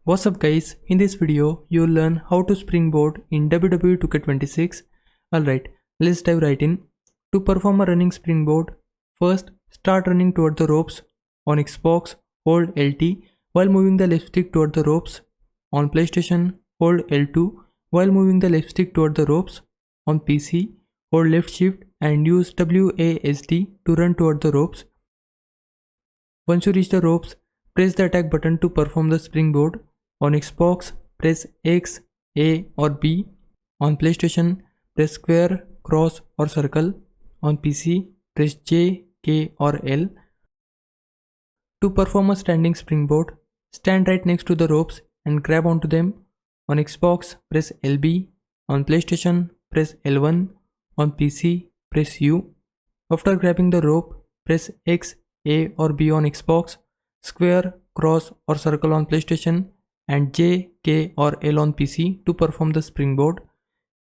What's up guys, in this video you'll learn how to springboard in WWE 2K26. Alright, let's dive right in. To perform a running springboard, first start running toward the ropes. On Xbox, hold LT while moving the left stick toward the ropes. On PlayStation, hold L2 while moving the left stick toward the ropes. On PC, hold left shift and use WASD to run toward the ropes. Once you reach the ropes, press the attack button to perform the springboard. On Xbox, press X, A or B. On PlayStation, press square, cross or circle. On PC, press J, K or L. To perform a standing springboard, stand right next to the ropes and grab onto them. On Xbox, press LB. On PlayStation, press L1. On PC, press U. After grabbing the rope, press X, A or B on Xbox, square, cross or circle on PlayStation, and J, K or L on PC to perform the springboard.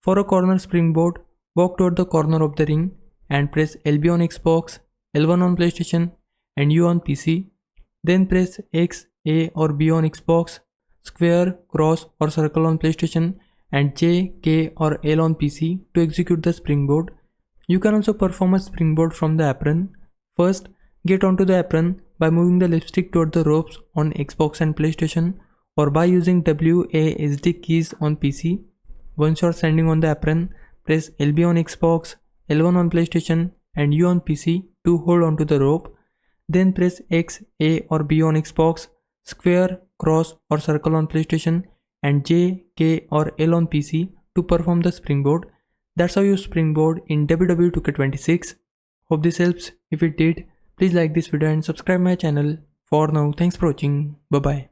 For a corner springboard, walk toward the corner of the ring and press LB on Xbox, L1 on PlayStation and U on PC. Then press X, A or B on Xbox, square, cross or circle on PlayStation and J, K or L on PC to execute the springboard. You can also perform a springboard from the apron. First, get onto the apron by moving the left stick toward the ropes on Xbox and PlayStation or by using WASD keys on PC. Once you are standing on the apron, press LB on Xbox, L1 on PlayStation and U on PC to hold onto the rope. Then press X, A or B on Xbox, square, cross or circle on PlayStation and J, K or L on PC to perform the springboard. That's how you springboard in WWE 2K26. Hope this helps. If it did, please like this video and subscribe my channel. For now, thanks for watching. Bye bye.